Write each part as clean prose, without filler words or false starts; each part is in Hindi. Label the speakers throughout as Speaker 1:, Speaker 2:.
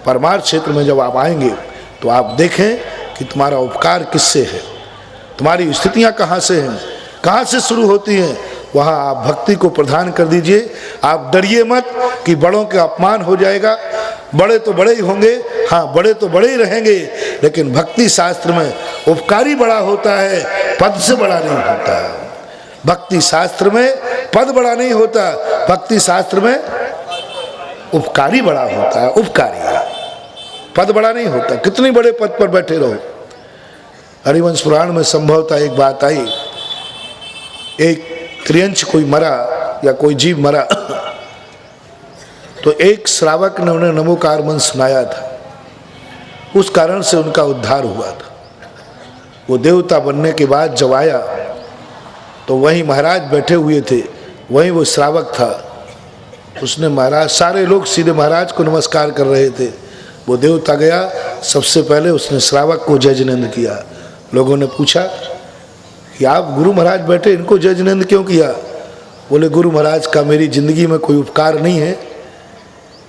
Speaker 1: परमार्थ क्षेत्र में जब आप आएंगे तो आप देखें कि तुम्हारा उपकार किससे है, तुम्हारी स्थितियां कहाँ से हैं, कहाँ से शुरू होती हैं। वहाँ आप भक्ति को प्रदान कर दीजिए। आप डरिए मत कि बड़ों का अपमान हो जाएगा। बड़े तो बड़े ही होंगे, हाँ बड़े तो बड़े ही रहेंगे, लेकिन भक्ति शास्त्र में उपकारी बड़ा होता है, पद से बड़ा नहीं होता। भक्ति शास्त्र में पद बड़ा नहीं होता, भक्ति शास्त्र में उपकारी बड़ा होता है। उपकारी पद बड़ा नहीं होता। कितनी बड़े पद पर बैठे रहो। हरिवंश पुराण में संभवतः एक बात आई, एक त्रियंश कोई मरा या कोई जीव मरा तो एक श्रावक ने उन्हें नमोकार मंत्र सुनाया था, उस कारण से उनका उद्धार हुआ था। वो देवता बनने के बाद जब आया तो वहीं महाराज बैठे हुए थे, वहीं वो श्रावक था। उसने महाराज, सारे लोग सीधे महाराज को नमस्कार कर रहे थे। वो देवता गया, सबसे पहले उसने श्रावक को जय जिनेंद्र किया। लोगों ने पूछा कि आप गुरु महाराज बैठे, इनको जय जिनेंद्र क्यों किया? बोले गुरु महाराज का मेरी जिंदगी में कोई उपकार नहीं है,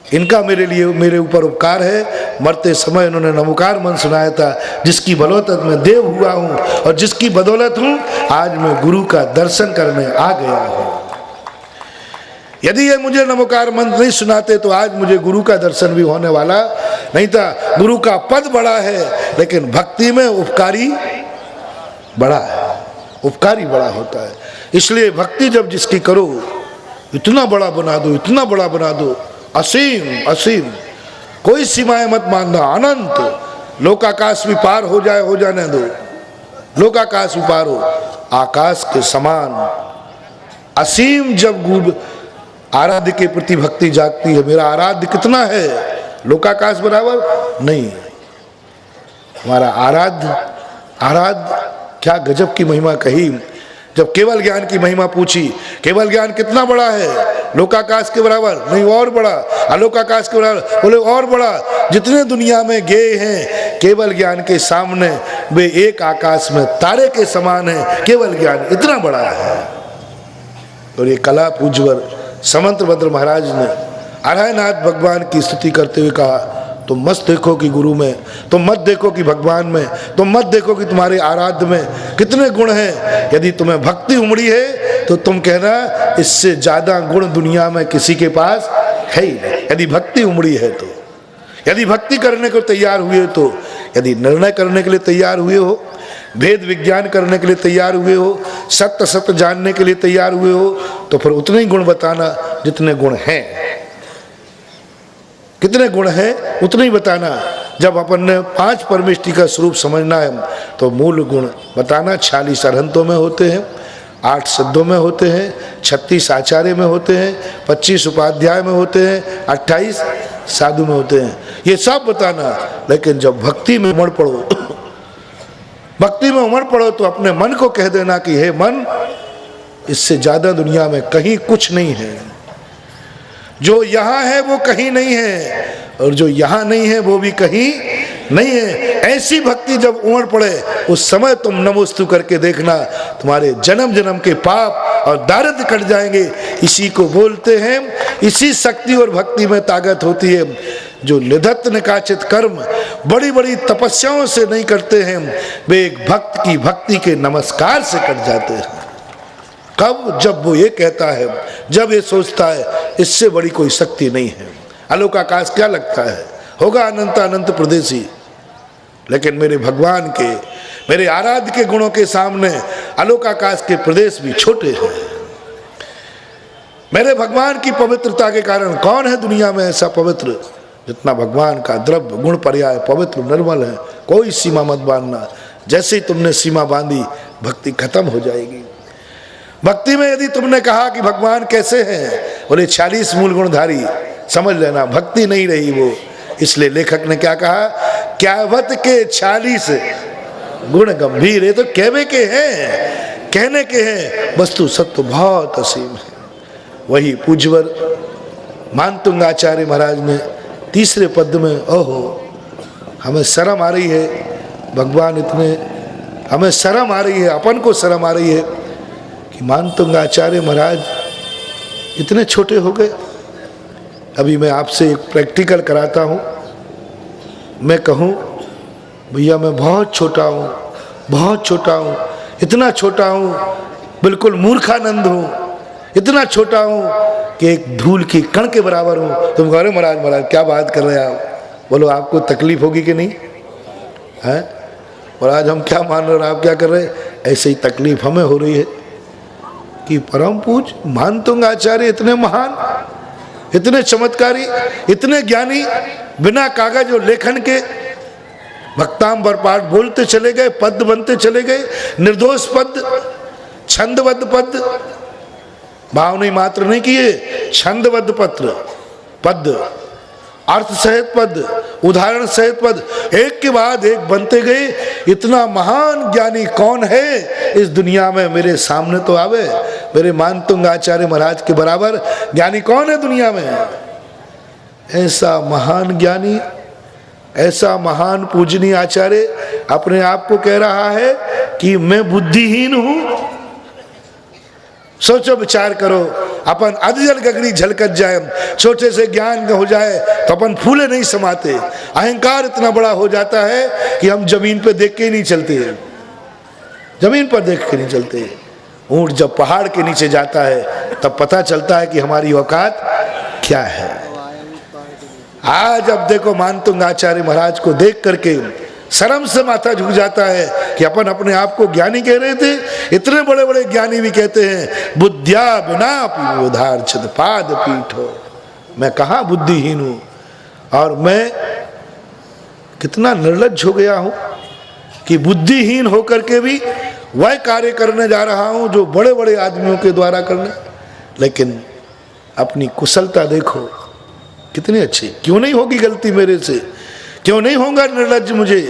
Speaker 1: इनका मेरे ऊपर उपकार है। मरते समय इन्होंने नमोकार मंत्र सुनाया था, जिसकी बदौलत मैं देव हुआ हूँ और जिसकी बदौलत हूँ आज मैं गुरु का दर्शन करने आ गया हूँ। यदि ये मुझे नमोकार मंत्र नहीं सुनाते तो आज मुझे गुरु का दर्शन भी होने वाला नहीं था। गुरु का पद बड़ा है, लेकिन भक्ति में उपकारी बड़ा है, उपकारी बड़ा होता है। इसलिए भक्ति जब जिसकी करो, इतना बड़ा बना दो, इतना बड़ा बना दो, असीम असीम, कोई सीमाएं मत मानना, अनंत। लोकाकाश भी पार हो जाए, हो जाने दो, लोकाकाश भी पार हो, आकाश के समान असीम। जब आराध्य के प्रति भक्ति जागती है, मेरा आराध्य कितना है, लोकाकाश बराबर नहीं। हमारा आराध्य क्या गजब की महिमा कही। जब केवल ज्ञान की महिमा पूछी, केवल ज्ञान कितना बड़ा है, लोकाकाश के बराबर नहीं, और बड़ा, अलोकाकाश के बराबर, बोले और बड़ा। जितने दुनिया में गेय हैं केवल ज्ञान के सामने वे एक आकाश में तारे के समान है। केवल ज्ञान इतना बड़ा है। और ये कला पूज्यवर समंतभद्र महाराज ने अरहनाथ भगवान की स्तुति करते हुए कहा, तुम मत देखो कि गुरु में, तुम मत देखो कि भगवान में, तुम मत देखो कि तुम्हारे आराध्य में कितने गुण हैं। यदि तुम्हें भक्ति उमड़ी है तो तुम कहना इससे ज्यादा गुण दुनिया में किसी के पास है ही नहीं। यदि भक्ति उमड़ी है तो, यदि भक्ति करने को तैयार हुए तो, यदि निर्णय करने के लिए तैयार हुए हो, भेद विज्ञान करने के लिए तैयार हुए हो, सत्य सत्य जानने के लिए तैयार हुए हो, तो फिर उतने ही गुण बताना जितने गुण हैं। कितने गुण हैं उतने ही बताना। जब अपन ने 5 परमेष्टि का स्वरूप समझना है तो मूल गुण बताना 46 अरहंतों में होते हैं, 8 सिद्धों में होते हैं, 36 आचार्य में होते हैं, 25 उपाध्याय में होते हैं, 28 साधु में होते हैं, ये सब बताना। लेकिन जब भक्ति में उमड़ पड़ो, भक्ति में उमड़ पड़ो तो अपने मन को कह देना कि हे मन, इससे ज्यादा दुनिया में कहीं कुछ नहीं है। जो यहाँ है वो कहीं नहीं है, और जो यहाँ नहीं है वो भी कहीं नहीं है। ऐसी भक्ति जब उमड़ पड़े उस समय तुम नमोस्तु करके देखना, तुम्हारे जन्म जन्म के पाप और दारिद्र्य कट जाएंगे। इसी को बोलते हैं, इसी शक्ति और भक्ति में ताकत होती है। जो निधत्त निकाचित कर्म बड़ी बड़ी तपस्याओं से नहीं करते हैं, वे एक भक्त की भक्ति के नमस्कार से कट जाते हैं। कब? जब वो ये कहता है, जब ये सोचता है इससे बड़ी कोई शक्ति नहीं है। अलोकाकाश क्या लगता है, होगा अनंत अनंत प्रदेशी, लेकिन मेरे भगवान के, मेरे आराध्य के गुणों के सामने अलोकाकाश के प्रदेश भी छोटे हैं। मेरे भगवान की पवित्रता के कारण कौन है दुनिया में ऐसा पवित्र जितना भगवान का द्रव्य गुण पर्याय पवित्र निर्मल है। कोई सीमा मत बांधना, जैसे ही तुमने सीमा बांधी भक्ति खत्म हो जाएगी। भक्ति में यदि तुमने कहा कि भगवान कैसे हैं, बोले 46 मूल गुणधारी, समझ लेना भक्ति नहीं रही वो। इसलिए लेखक ने क्या कहा, क्यावत के 46 गुण गंभीर। ये तो कहवे के हैं, कहने के हैं, वस्तु सत्य बहुत असीम है। वही पूज्यवर मानतुंग आचार्य महाराज ने 3रे पद में, ओहो हमें शर्म आ रही है भगवान, इतने हमें शर्म आ रही है, अपन को शर्म आ रही है कि मानतुंग आचार्य महाराज इतने छोटे हो गए। अभी मैं आपसे एक प्रैक्टिकल कराता हूँ। मैं कहूँ भैया मैं बहुत छोटा हूँ, बहुत छोटा हूँ, इतना छोटा हूँ, बिल्कुल मूर्खानंद हूँ, इतना छोटा हूँ कि एक धूल की कण के बराबर हूँ। तुम कह रहे महाराज महाराज क्या बात कर रहे हैं आप? बोलो आपको तकलीफ होगी कि नहीं है? और आज हम क्या मान रहे हैं, आप क्या कर रहे हैं? ऐसे ही तकलीफ हमें हो रही है कि परम पूज मानतुंग आचार्य इतने महान, इतने चमत्कारी, इतने ज्ञानी, बिना कागज और लेखन के भक्तांबर पाठ बोलते चले गए, पद बनते चले गए, निर्दोष पद, छंदबद्ध पद, भावनी मात्र नहीं किए, छंदबद्ध पद, अर्थ सहित पद, उदाहरण सहित पद, एक के बाद एक बनते गए। इतना महान ज्ञानी कौन है इस दुनिया में? मेरे सामने तो आवे, मेरे मानतुंग आचार्य महाराज के बराबर ज्ञानी कौन है दुनिया में? ऐसा महान ज्ञानी, ऐसा महान पूजनीय आचार्य अपने आप को कह रहा है कि मैं बुद्धिहीन हूं। सोचो, विचार करो, अपन अधजल गगरी झलकत जाए, छोटे से ज्ञान का हो जाए तो अपन फूले नहीं समाते। अहंकार इतना बड़ा हो जाता है कि हम जमीन पे देख के ही नहीं चलते, जमीन पर देख के नहीं चलते। ऊंट जब पहाड़ के नीचे जाता है तब पता चलता है कि हमारी औकात क्या है। आज अब देखो मानतुंग आचार्य महाराज को देख करके शर्म से माथा झुक जाता है कि अपन अपने आप को ज्ञानी कह रहे थे। इतने बड़े बड़े ज्ञानी भी कहते हैं बुद्धिया बिना उधार छद पाद पीठ हो। मैं कहाँ बुद्धिहीन हूँ, और मैं कितना निर्लज्ज हो गया हूँ कि बुद्धिहीन होकर के भी वह कार्य करने जा रहा हूँ जो बड़े बड़े आदमियों के द्वारा करने। लेकिन अपनी कुशलता देखो कितनी अच्छी। क्यों नहीं होगी गलती मेरे से? क्यों नहीं होगा निर्लज्ज मुझे?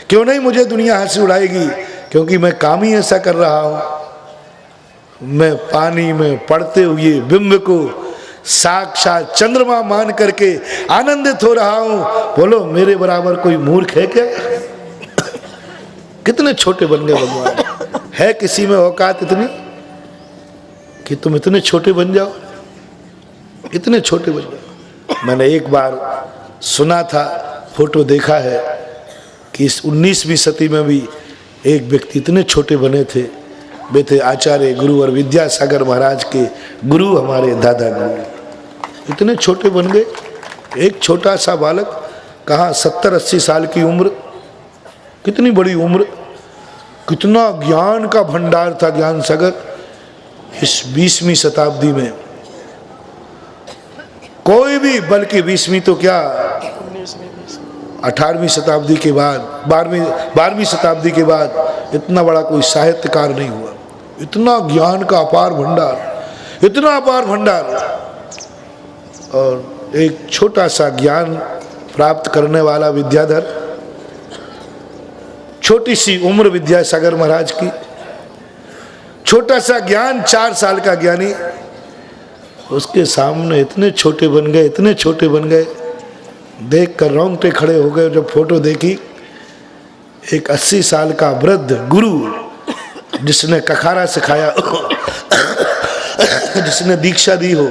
Speaker 1: क्यों नहीं मुझे दुनिया हंसी उड़ाएगी? क्योंकि मैं काम ही ऐसा कर रहा हूं। मैं पानी में पड़ते हुए बिंब को साक्षात चंद्रमा मान करके आनंदित हो रहा हूं। बोलो मेरे बराबर कोई मूर्ख है क्या? कितने छोटे बन गए भगवान। है किसी में औकात इतनी कि तुम इतने छोटे बन जाओ, इतने छोटे बन जाओ। मैंने एक बार सुना था, फोटो देखा है कि इस 19वीं सदी में भी एक व्यक्ति इतने छोटे बने थे। वे थे आचार्य गुरु और विद्यासागर महाराज के गुरु, हमारे दादा गुरु। इतने छोटे बन गए। एक छोटा सा बालक, कहाँ 70-80 साल की उम्र, कितनी बड़ी उम्र, कितना ज्ञान का भंडार था ज्ञान सागर। इस 20वीं शताब्दी में कोई भी, बल्कि 20वीं तो क्या 18वीं शताब्दी के बाद, 12वीं शताब्दी के बाद इतना बड़ा कोई साहित्यकार नहीं हुआ। इतना ज्ञान का अपार भंडार, इतना अपार भंडार, और एक छोटा सा ज्ञान प्राप्त करने वाला विद्याधर, छोटी सी उम्र विद्यासागर महाराज की, छोटा सा ज्ञान, 4 साल का ज्ञानी, उसके सामने इतने छोटे बन गए, इतने छोटे बन गए। देख कर रोंगटे खड़े हो गए जब फोटो देखी। एक 80 साल का वृद्ध गुरु जिसने कखारा सिखाया, जिसने दीक्षा दी हो,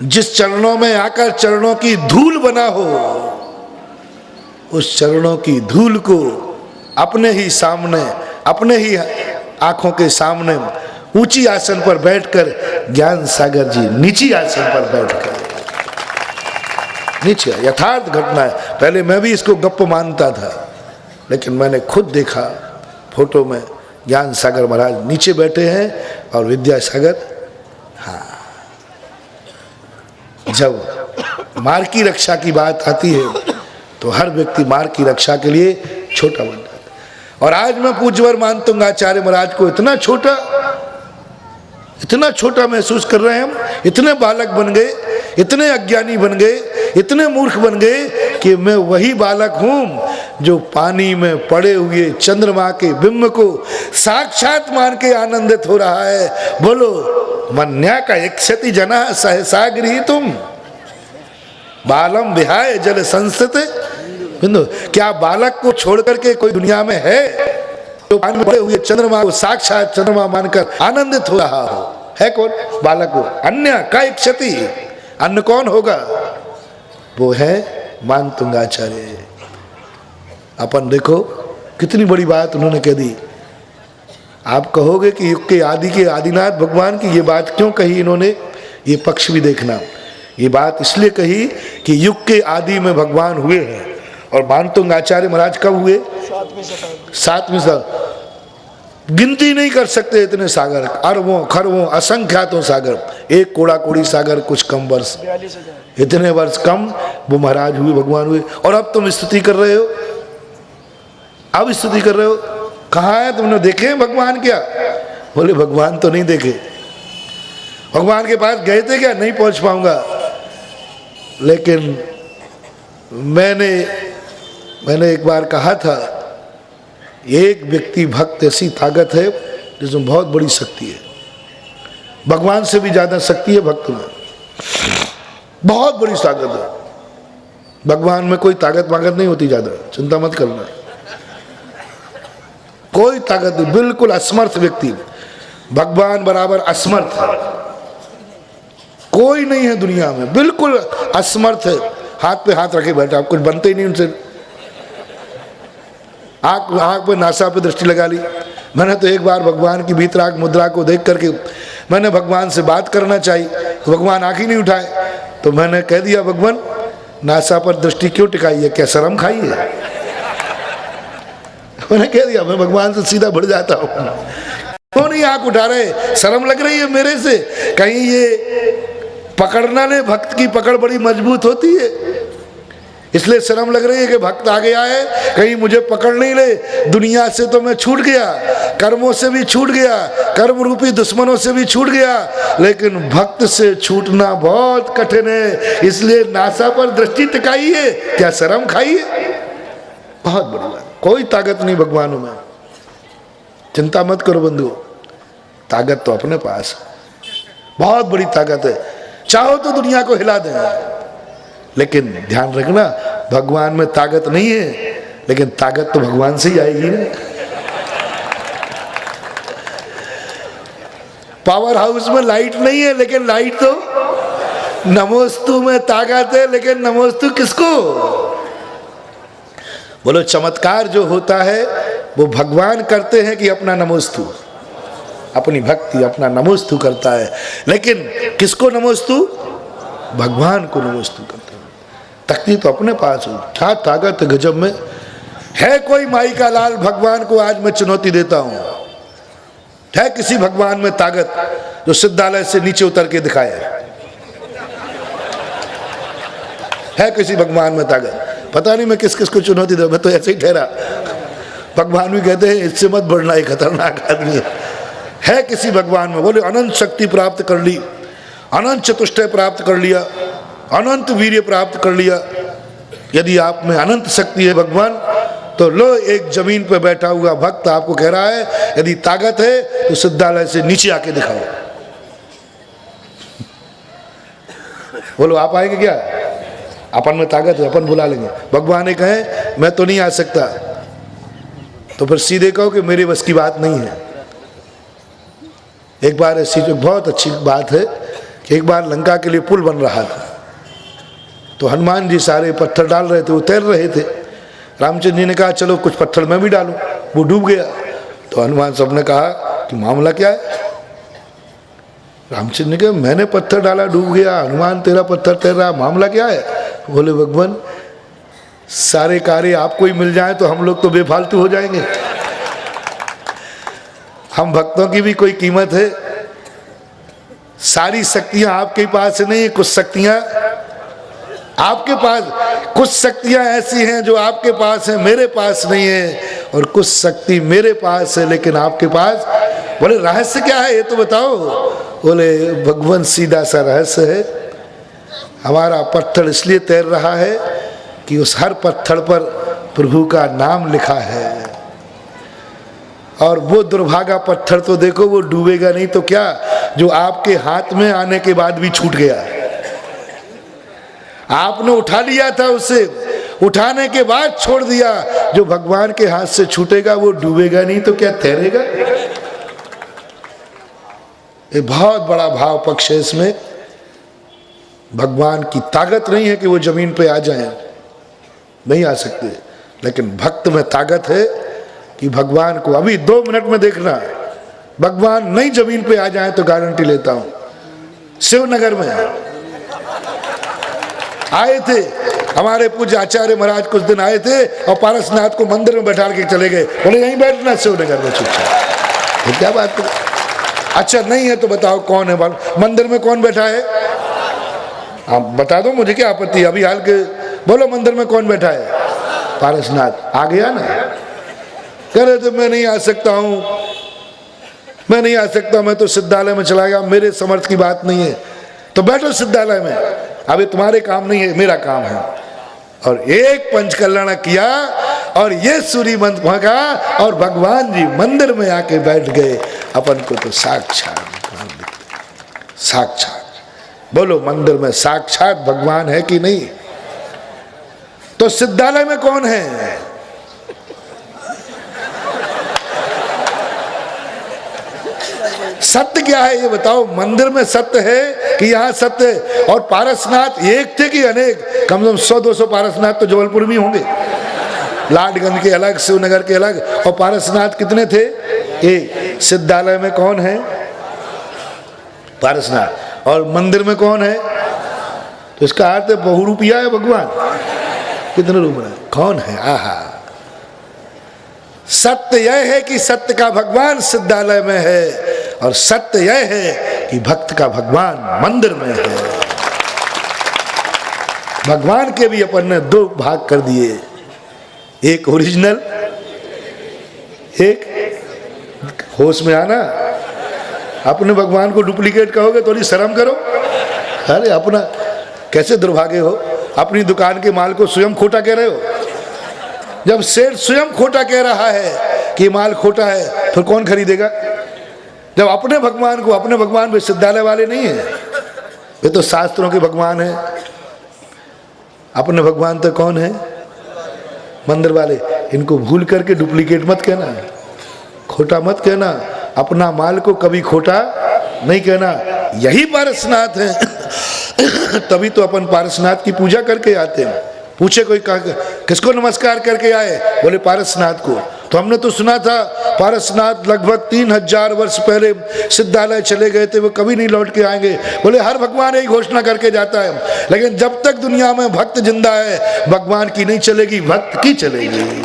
Speaker 1: जिस चरणों में आकर चरणों की धूल बना हो, उस चरणों की धूल को अपने ही सामने, अपने ही आंखों के सामने ऊंची आसन पर बैठकर ज्ञान सागर जी नीची आसन पर बैठकर, नीचे यथार्थ घटना है। पहले मैं भी इसको गप्प मानता था, लेकिन मैंने खुद देखा फोटो में ज्ञान सागर महाराज नीचे बैठे हैं और विद्यासागर, हाँ। जब मार की रक्षा की बात आती है तो हर व्यक्ति मार की रक्षा के लिए छोटा बन जाता है। और आज मैं पूज्यवर मानतुंग आचार्य महाराज को इतना छोटा महसूस कर रहे हैं हम। इतने बालक बन गए, इतने अज्ञानी बन गए, इतने मूर्ख बन गए कि मैं वही बालक हूं जो पानी में पड़े हुए चंद्रमा के बिंब को साक्षात मान के आनंदित हो रहा है। बोलो मन्या का इक्षति जना सहसा गृहीतुम बालम विहाय जल संस्थित बिंदु, क्या बालक को छोड़ करके कोई दुनिया में है जो पानी में पड़े हुए चंद्रमा को साक्षात चंद्रमा मानकर आनंदित हो रहा हो? है कौन? बालक को अन्य काय क्षति, अन्य कौन होगा? वो है मानतुंगाचार्य। अपन देखो कितनी बड़ी बात उन्होंने कह दी। आप कहोगे कि युग के आदि के आदिनाथ भगवान की ये बात क्यों कही इन्होंने? ये पक्ष भी देखना। ये बात इसलिए कही कि युग के आदि में भगवान हुए हैं। और मानतुंगाचार्य महाराज कब हुए? 7वीं सदी। गिनती नहीं कर सकते इतने सागर, अरबों खरबों असंख्यातों सागर। एक कोड़ा कोड़ी सागर कुछ कम वर्ष, इतने वर्ष कम वो महाराज हुए, भगवान हुए। और अब तुम स्तुति कर रहे हो, अब स्तुति कर रहे हो। कहाँ है? तुमने देखे हैं भगवान क्या? बोले भगवान तो नहीं देखे। भगवान के पास गए थे क्या? नहीं पहुंच पाऊंगा। लेकिन मैंने एक बार कहा था, एक व्यक्ति भक्त ऐसी ताकत है जिसमें बहुत बड़ी शक्ति है। भगवान से भी ज्यादा शक्ति है भक्त में, बहुत बड़ी ताकत है। भगवान में कोई ताकत वाकत नहीं होती ज्यादा, चिंता मत करना। कोई ताकत नहीं, बिल्कुल असमर्थ व्यक्ति। भगवान बराबर असमर्थ है, कोई नहीं है दुनिया में, बिल्कुल असमर्थ है। हाथ पे हाथ रखे बैठा, आप कुछ बनते ही नहीं उनसे। आँख पे नासा पे दृष्टि लगा ली। मैंने तो एक बार भगवान की भीतराग मुद्रा को देख करके मैंने भगवान से बात करना चाहिए, तो भगवान आँख ही नहीं उठाए। तो मैंने कह दिया, भगवान नासा पर दृष्टि क्यों टिकाई है? क्या शर्म खाई है? मैंने कह दिया, मैं भगवान से सीधा बढ़ जाता हूँ। क्यों नहीं आँख उठा रहे? शर्म लग रही है मेरे से, कहीं ये पकड़ना ले। भक्त की पकड़ बड़ी मजबूत होती है, इसलिए शर्म लग रही है कि भक्त आगे आए, कहीं मुझे पकड़ नहीं ले। दुनिया से तो मैं छूट गया, कर्मों से भी छूट गया, कर्म रूपी दुश्मनों से भी छूट गया, लेकिन भक्त से छूटना बहुत कठिन है। इसलिए नासा पर दृष्टि टिकाई है, क्या शर्म खाई है? बहुत बड़ी बात। कोई ताकत नहीं भगवानों में, चिंता मत करो बंधु। ताकत तो अपने पास, बहुत बड़ी ताकत है। चाहो तो दुनिया को हिला दें, लेकिन ध्यान रखना भगवान में ताकत नहीं है, लेकिन ताकत तो भगवान से ही आएगी ना। पावर हाउस में लाइट नहीं है, लेकिन लाइट तो नमोस्तु में ताकत है, लेकिन नमोस्तु किसको? बोलो चमत्कार जो होता है वो भगवान करते हैं कि अपना नमोस्तु, अपनी भक्ति अपना नमोस्तु करता है। लेकिन किसको नमोस्तु? भगवान को नमोस्तु करता है। तख्ती तो अपने पास हो, क्या ताकत गजब में है। कोई माई का लाल भगवान को आज मैं चुनौती देता हूं, है किसी भगवान में ताकत जो सिद्धालय से नीचे उतर के दिखाए? है किसी भगवान में ताकत? पता नहीं मैं किस किस को चुनौती दूं, मैं तो ऐसे ही ठहरा। भगवान भी कहते हैं इससे मत बढ़ना, एक खतरनाक आदमी है किसी भगवान में। बोले अनंत शक्ति प्राप्त कर ली, अनंत चतुष्टय प्राप्त कर लिया, अनंत वीर्य प्राप्त कर लिया। यदि आप में अनंत शक्ति है भगवान, तो लो एक जमीन पर बैठा हुआ भक्त आपको कह रहा है यदि ताकत है तो सिद्धालय से नीचे आके दिखाओ। बोलो आप आएंगे क्या? अपन में ताकत है, अपन बुला लेंगे। भगवान ने कहे मैं तो नहीं आ सकता, तो फिर सीधे कहो कि मेरे बस की बात नहीं है। एक बार ऐसी जो बहुत अच्छी बात है कि एक बार लंका के लिए पुल बन रहा था, तो हनुमान जी सारे पत्थर डाल रहे थे, वो तैर रहे थे। रामचंद्र जी ने कहा चलो कुछ पत्थर मैं भी डालूं, वो डूब गया। तो हनुमान साहब ने कहा कि मामला क्या है? रामचंद्र ने कहा मैंने पत्थर डाला डूब गया, हनुमान तेरा पत्थर तैर रहा, मामला क्या है? बोले भगवान सारे कार्य आपको ही मिल जाए तो हम लोग तो बेफालतू हो जाएंगे। हम भक्तों की भी कोई कीमत है? सारी शक्तियां आपके पास नहीं है, कुछ शक्तियां आपके पास, कुछ शक्तियां ऐसी हैं जो आपके पास है मेरे पास नहीं है, और कुछ शक्ति मेरे पास है लेकिन आपके पास। बोले रहस्य क्या है ये तो बताओ। बोले भगवान सीधा सा रहस्य है, हमारा पत्थर इसलिए तैर रहा है कि उस हर पत्थर पर प्रभु का नाम लिखा है, और वो दुर्भागा पत्थर तो देखो वो डूबेगा नहीं तो क्या, जो आपके हाथ में आने के बाद भी छूट गया। आपने उठा लिया था उसे, उठाने के बाद छोड़ दिया। जो भगवान के हाथ से छूटेगा वो डूबेगा नहीं तो क्या तैरेगा? ये बहुत बड़ा भाव पक्ष है इसमें। भगवान की ताकत नहीं है कि वो जमीन पे आ जाएं, नहीं आ सकते, लेकिन भक्त में ताकत है कि भगवान को अभी 2 मिनट में देखना। भगवान नहीं जमीन पे आ जाए तो गारंटी लेता हूं। शिवनगर में आए थे हमारे पूज्य आचार्य महाराज, कुछ दिन आए थे और पारसनाथ को मंदिर में बैठा के चले गए, बोले यहीं बैठना शिवनगर में चुपचाप। ये क्या बात है? अच्छा नहीं है तो बताओ कौन है मंदिर में, कौन बैठा है? आप बता दो, मुझे क्या आपत्ति है। अभी हाल के बोलो मंदिर में कौन बैठा है? पारसनाथ। आ गया ना? कह रहे थे मैं नहीं आ सकता हूं, मैं नहीं आ सकता, मैं तो सिद्धालय में चला गया, मेरे समर्थ की बात नहीं है। तो बैठो सिद्धालय में, अभी तुम्हारे काम नहीं है, मेरा काम है। और एक पंचकल्याण किया और ये सूर्य मंत्र भागा और भगवान जी मंदिर में आके बैठ गए। अपन को तो साक्षात साक्षात, बोलो मंदिर में साक्षात भगवान है कि नहीं? तो सिद्धालय में कौन है? सत्य क्या है ये बताओ? मंदिर में सत्य है कि यहाँ सत्य है? और पारसनाथ एक थे कि अनेक? कम से कम 100-200 पारसनाथ तो जबलपुर में होंगे। लाडगंज के अलग, शिवनगर के अलग, और पारसनाथ कितने थे? एक। सिद्धालय में कौन है? पारसनाथ। और मंदिर में कौन है? तो इसका अर्थ है बहुरूपिया है भगवान। कितने रूप है? कौन है? आहा, सत्य यह है कि सत्य का भगवान सिद्धालय में है, और सत्य यह है कि भक्त का भगवान मंदिर में है। भगवान के भी अपन ने 2 भाग कर दिए, एक ओरिजिनल, एक होश में आना। अपने भगवान को डुप्लीकेट कहोगे तो थोड़ी शर्म करो। अरे अपना कैसे दुर्भाग्य हो, अपनी दुकान के माल को स्वयं खोटा कह रहे हो। जब सेठ स्वयं खोटा कह रहा है कि माल खोटा है, फिर कौन खरीदेगा? जब अपने भगवान को, अपने भगवान भी सिद्धालय वाले नहीं है, वे तो शास्त्रों के भगवान है। अपने भगवान तो कौन है? मंदिर वाले। इनको भूल करके डुप्लीकेट मत कहना, खोटा मत कहना, अपना माल को कभी खोटा नहीं कहना। यही पारसनाथ है। तभी तो अपन पारसनाथ की पूजा करके आते हैं। पूछे कोई किसको नमस्कार करके आए? बोले पारसनाथ को। तो हमने तो सुना था पारसनाथ लगभग 3000 वर्ष पहले सिद्धालय चले गए थे, वो कभी नहीं लौट के आएंगे। बोले हर भगवान यही घोषणा करके जाता है, लेकिन जब तक दुनिया में भक्त जिंदा है भगवान की नहीं चलेगी, भक्त की चलेगी।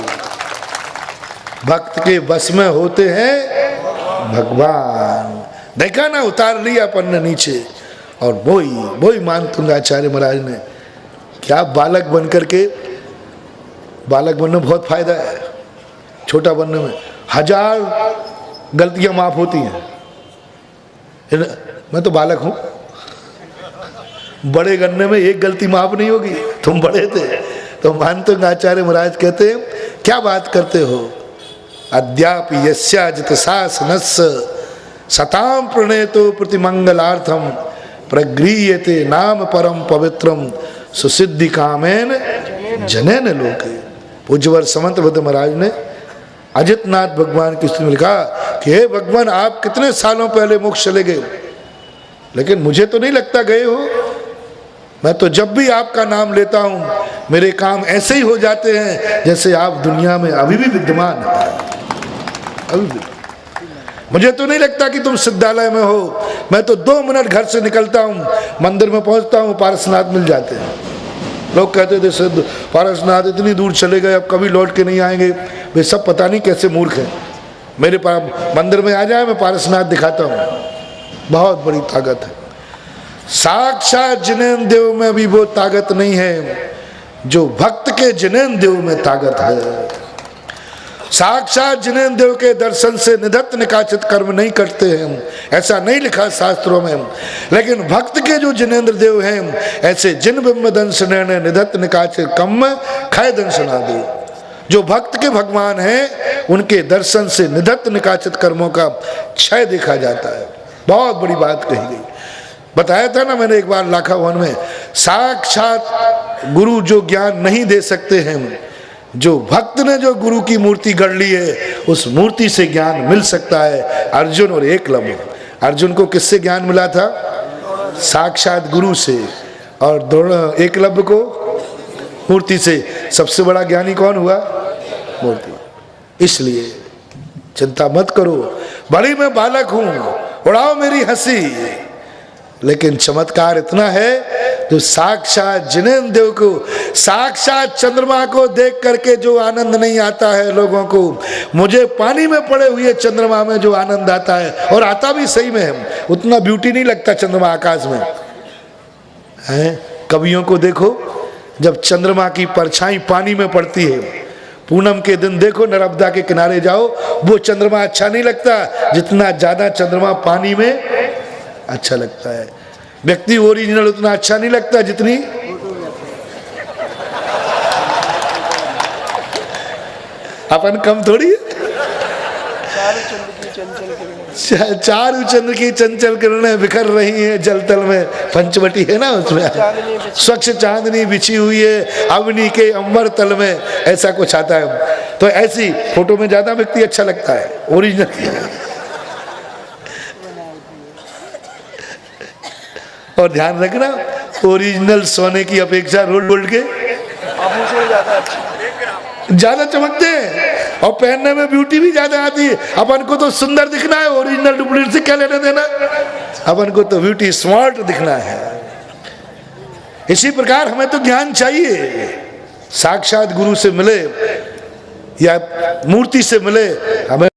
Speaker 1: भक्त के बस में होते हैं भगवान। देखा ना, उतार लिया अपन ने नीचे। और वही मानतुंग आचार्य महाराज ने, क्या बालक बन करके, बालक बनने में बहुत फायदा है। छोटा बनने में 1000 गलतियां माफ होती हैं। मैं तो बालक हूं, बड़े गन्ने में एक गलती माफ नहीं होगी। तुम बड़े थे। तो मानतुंग आचार्य महाराज कहते हैं क्या बात करते हो? अद्यापि यस्याजित शासनस्य सताम प्रणेतो प्रतिमंगलार्थम प्रगृह्यते नाम परम पवित्रम सुसिद्धि कामेन जनेन लोके। पूज्यवर समंत बुद्ध महाराज ने अजितनाथ भगवान की स्तुति में लिखा कि हे भगवान, आप कितने सालों पहले मोक्ष चले गए, लेकिन मुझे तो नहीं लगता गए हो। मैं तो जब भी आपका नाम लेता हूं मेरे काम ऐसे ही हो जाते हैं जैसे आप दुनिया में अभी भी विद्यमान हैं। अभी भी मुझे तो नहीं लगता कि तुम सिद्धालय में हो। मैं तो 2 मिनट घर से निकलता हूँ, मंदिर में पहुँचता हूँ, पारसनाथ मिल जाते हैं। लोग कहते थे सिद्ध पारसनाथ इतनी दूर चले गए, अब कभी लौट के नहीं आएंगे। वे सब पता नहीं कैसे मूर्ख हैं। मेरे पास मंदिर में आ जाए, मैं पारसनाथ दिखाता हूँ। बहुत बड़ी ताकत है। साक्षात जिनेन्द्र देव में भी वो ताकत नहीं है जो भक्त के जिनेन्द्र देव में ताकत है। साक्षात जिनेन्द्र देव के दर्शन से निधत्त निकाचित कर्म नहीं करते हैं, ऐसा नहीं लिखा शास्त्रों में। लेकिन भक्त के जो जिनेन्द्र देव हैं, ऐसे जिन बिंब दंशन निधत्त निकाचित कर्म खय दंशना दे। जो भक्त के भगवान हैं उनके दर्शन से निधत्त निकाचित कर्मों का क्षय देखा जाता है। बहुत बड़ी बात कही गई। बताया था ना मैंने एक बार लाखा भवन में, साक्षात गुरु जो ज्ञान नहीं दे सकते हैं, जो भक्त ने जो गुरु की मूर्ति गढ़ ली है उस मूर्ति से ज्ञान मिल सकता है। अर्जुन और एकलव्य, अर्जुन को किससे ज्ञान मिला था? साक्षात गुरु से। और दोनों एकलव्य को मूर्ति से। सबसे बड़ा ज्ञानी कौन हुआ? मूर्ति। इसलिए चिंता मत करो, बड़ी मैं बालक हूं, उड़ाओ मेरी हंसी, लेकिन चमत्कार इतना है जो साक्षात जिनेन्द्र देव को, साक्षात चंद्रमा को देख करके जो आनंद नहीं आता है लोगों को, मुझे पानी में पड़े हुए चंद्रमा में जो आनंद आता है, और आता भी सही में है, उतना ब्यूटी नहीं लगता चंद्रमा आकाश में है। कवियों को देखो, जब चंद्रमा की परछाई पानी में पड़ती है, पूनम के दिन देखो नर्मदा के किनारे जाओ, वो चंद्रमा अच्छा नहीं लगता जितना ज्यादा चंद्रमा पानी में अच्छा लगता है। व्यक्ति ओरिजिनल उतना अच्छा नहीं लगता जितनी अपन कम थोड़ी है। चारू चंद्र की चंचल किरणें बिखर रही हैं जल तल में, पंचवटी है ना, उसमें स्वच्छ चांदनी बिछी हुई है अवनी के अंबर तल में, ऐसा कुछ आता है। तो ऐसी फोटो में ज्यादा व्यक्ति अच्छा लगता है ओरिजिनल। और ध्यान रखना, ओरिजिनल सोने की अपेक्षा रोड गोल्ड के ज्यादा चमकते हैं और पहनने में ब्यूटी भी ज्यादा आती है। अपन को तो सुंदर दिखना है, ओरिजिनल डुप्लीकेट से क्या लेना देना, अपन को तो ब्यूटी स्मार्ट दिखना है। इसी प्रकार हमें तो ज्ञान चाहिए, साक्षात गुरु से मिले या मूर्ति से मिले, हमें